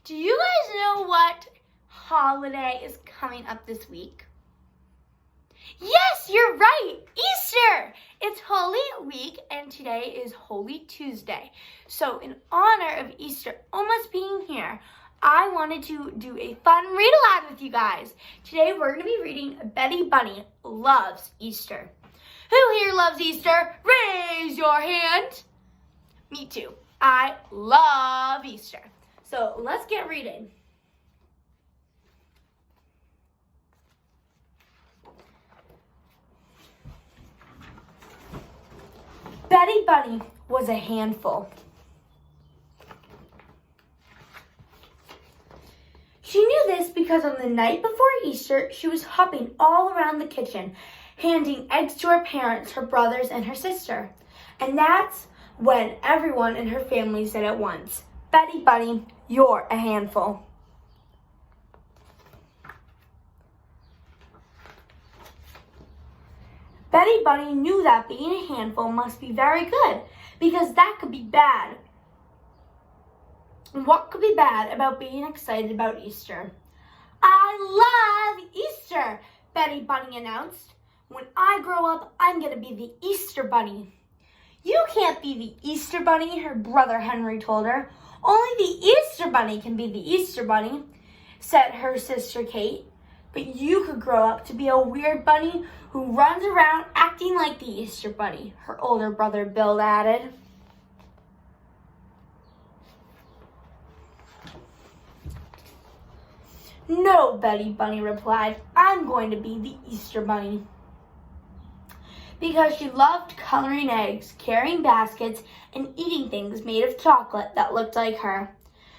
Do you guys know what holiday is coming up this week? Yes, you're right, Easter! It's Holy Week and today is Holy Tuesday. So in honor of Easter almost being here, I wanted to do a fun read aloud with you guys. Today we're going to be reading Betty Bunny Loves Easter. Who here loves Easter? Raise your hand. Me too. I love Easter. So let's get reading. Betty Bunny was a handful. She knew this because on the night before Easter, she was hopping all around the kitchen, handing eggs to her parents, her brothers, and her sister. And that's when everyone in her family said at once, "Betty Bunny, you're a handful." Betty Bunny knew that being a handful must be very good, because that could be bad. And what could be bad about being excited about Easter? "I love Easter," Betty Bunny announced. "When I grow up, I'm going to be the Easter Bunny." "You can't be the Easter Bunny," her brother Henry told her. "Only the Easter Bunny can be the Easter Bunny," said her sister Kate. "But you could grow up to be a weird bunny who runs around acting like the Easter Bunny," her older brother Bill added. "No," Betty Bunny replied, "I'm going to be the Easter Bunny." Because she loved coloring eggs, carrying baskets, and eating things made of chocolate that looked like her.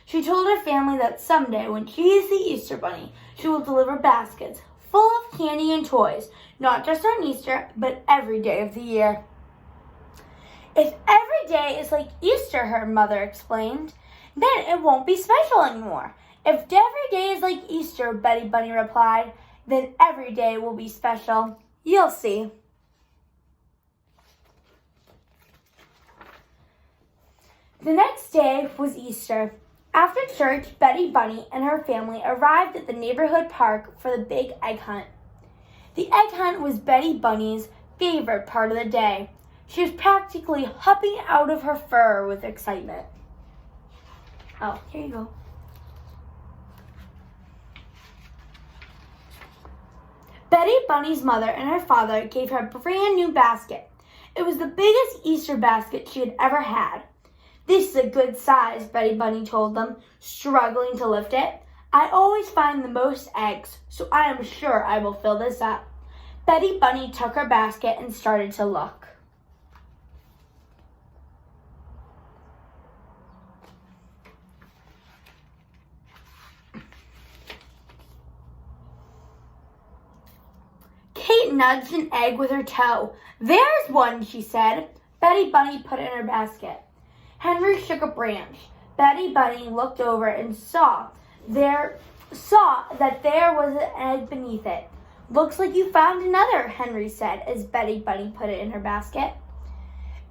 She told her family that someday when she is the Easter Bunny, she will deliver baskets full of candy and toys, not just on Easter, but every day of the year. "If every day is like Easter," her mother explained, "then it won't be special anymore." "If every day is like Easter," Betty Bunny replied, "then every day will be special. You'll see." The next day was Easter. After church, Betty Bunny and her family arrived at the neighborhood park for the big egg hunt. The egg hunt was Betty Bunny's favorite part of the day. She was practically hopping out of her fur with excitement. Oh, here you go. Betty Bunny's mother and her father gave her a brand new basket. It was the biggest Easter basket she had ever had. "This is a good size," Betty Bunny told them, struggling to lift it. "I always find the most eggs, so I am sure I will fill this up." Betty Bunny took her basket and started to look. Kate nudged an egg with her toe. "There's one," she said. Betty Bunny put it in her basket. Henry shook a branch. Betty Bunny looked over and saw that there was an egg beneath it. "Looks like you found another," Henry said as Betty Bunny put it in her basket.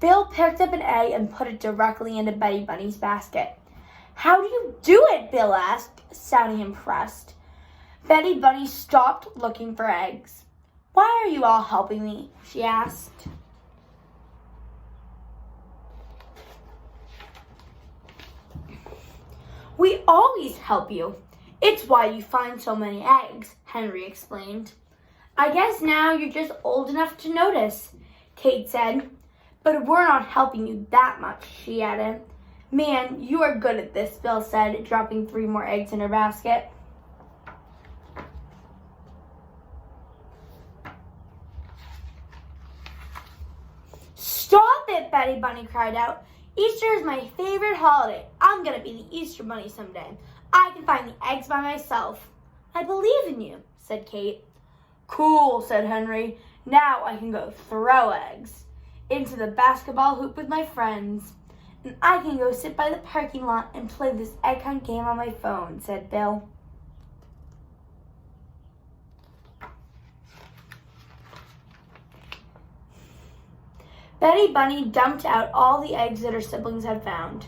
Bill picked up an egg and put it directly into Betty Bunny's basket. "How do you do it?" Bill asked, sounding impressed. Betty Bunny stopped looking for eggs. "Why are you all helping me?" she asked. "We always help you. It's why you find so many eggs," Henry explained. "I guess now you're just old enough to notice," Kate said. "But we're not helping you that much," she added. "Man, you are good at this," Bill said, dropping 3 more eggs in her basket. "Stop it," Betty Bunny cried out. "Easter is my favorite holiday. I'm going to be the Easter Bunny someday. I can find the eggs by myself." "I believe in you," said Kate. "Cool," said Henry. "Now I can go throw eggs into the basketball hoop with my friends. And I can go sit by the parking lot and play this egg hunt game on my phone," said Bill. Betty Bunny dumped out all the eggs that her siblings had found.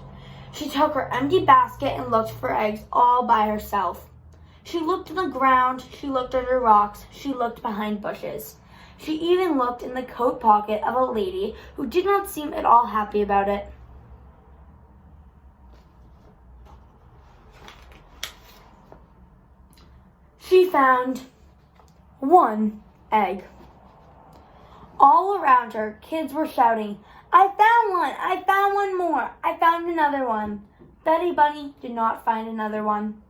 She took her empty basket and looked for eggs all by herself. She looked on the ground, she looked under rocks, she looked behind bushes. She even looked in the coat pocket of a lady who did not seem at all happy about it. She found one egg. All around her, kids were shouting, "I found one! I found one more! I found another one!" Betty Bunny did not find another one.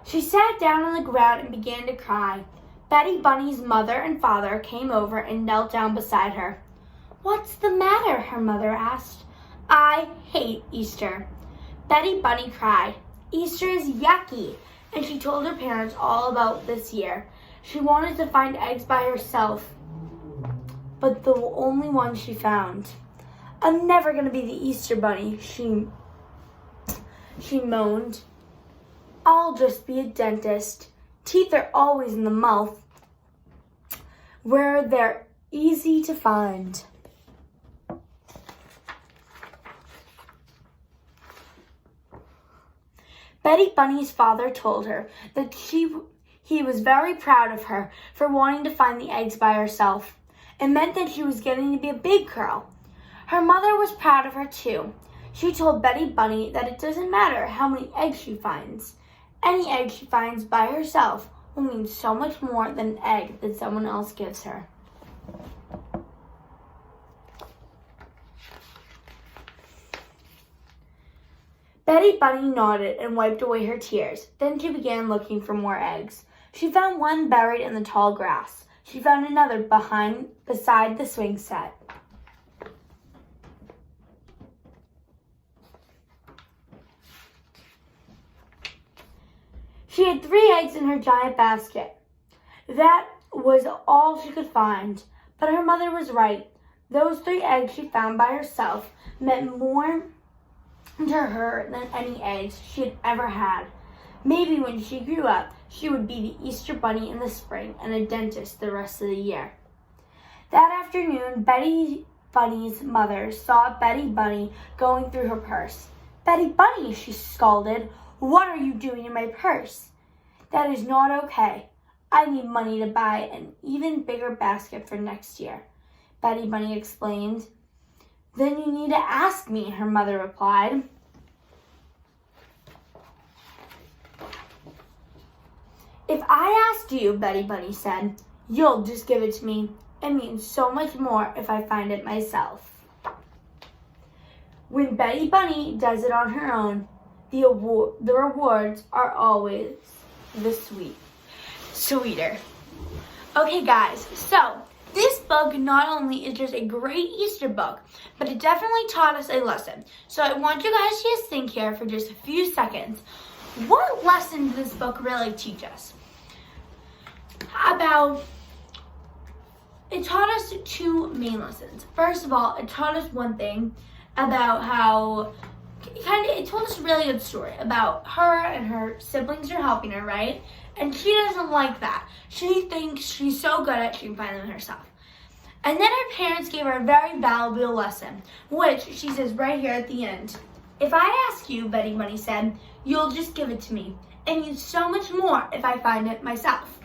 She sat down on the ground and began to cry. Betty Bunny's mother and father came over and knelt down beside her. "What's the matter?" her mother asked. "I hate Easter." Betty Bunny cried. "Easter is yucky," and she told her parents all about this year. She wanted to find eggs by herself, but the only one she found. "I'm never going to be the Easter Bunny," she moaned. "I'll just be a dentist. Teeth are always in the mouth, where they're easy to find." Betty Bunny's father told her that he was very proud of her for wanting to find the eggs by herself. It meant that she was getting to be a big girl. Her mother was proud of her too. She told Betty Bunny that it doesn't matter how many eggs she finds. Any egg she finds by herself will mean so much more than an egg that someone else gives her. Betty Bunny nodded and wiped away her tears. Then she began looking for more eggs. She found one buried in the tall grass. She found another beside the swing set. She had 3 eggs in her giant basket. That was all she could find. But her mother was right. Those 3 eggs she found by herself meant more to her than any eggs she had ever had. Maybe when she grew up, she would be the Easter Bunny in the spring and a dentist the rest of the year. That afternoon, Betty Bunny's mother saw Betty Bunny going through her purse. "Betty Bunny," she scolded, "what are you doing in my purse? That is not okay. I need money to buy an even bigger basket for next year," Betty Bunny explained. "Then you need to ask me," her mother replied. "If I asked you," Betty Bunny said, "you'll just give it to me. It means so much more if I find it myself." When Betty Bunny does it on her own, the rewards are always sweeter. Okay, guys, so this book not only is just a great Easter book, but it definitely taught us a lesson. So I want you guys to just think here for just a few seconds. What lesson did this book really teach us? It taught us 2 main lessons. First of all, it taught us one thing about how it told us a really good story about her and her siblings are helping her, right? And she doesn't like that. She thinks she's so good at it, she can find them herself. And then her parents gave her a very valuable lesson, which she says right here at the end. "If I ask you," Betty Bunny said, "you'll just give it to me. It means so much more if I find it myself."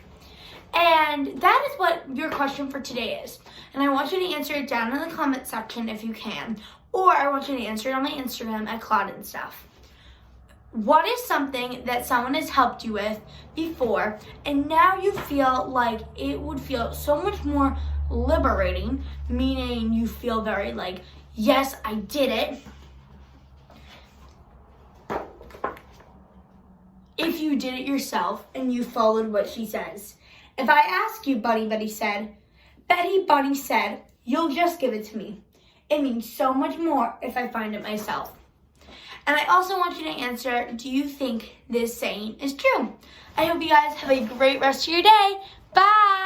And that is what your question for today is. And I want you to answer it down in the comment section if you can. Or I want you to answer it on my Instagram at Cloud and Stuff. What is something that someone has helped you with before and now you feel like it would feel so much more liberating, meaning you feel very like, yes, I did it, if you did it yourself and you followed what she says. If I ask you, Betty Bunny said, "You'll just give it to me. It means so much more if I find it myself." And I also want you to answer, do you think this saying is true? I hope you guys have a great rest of your day. Bye!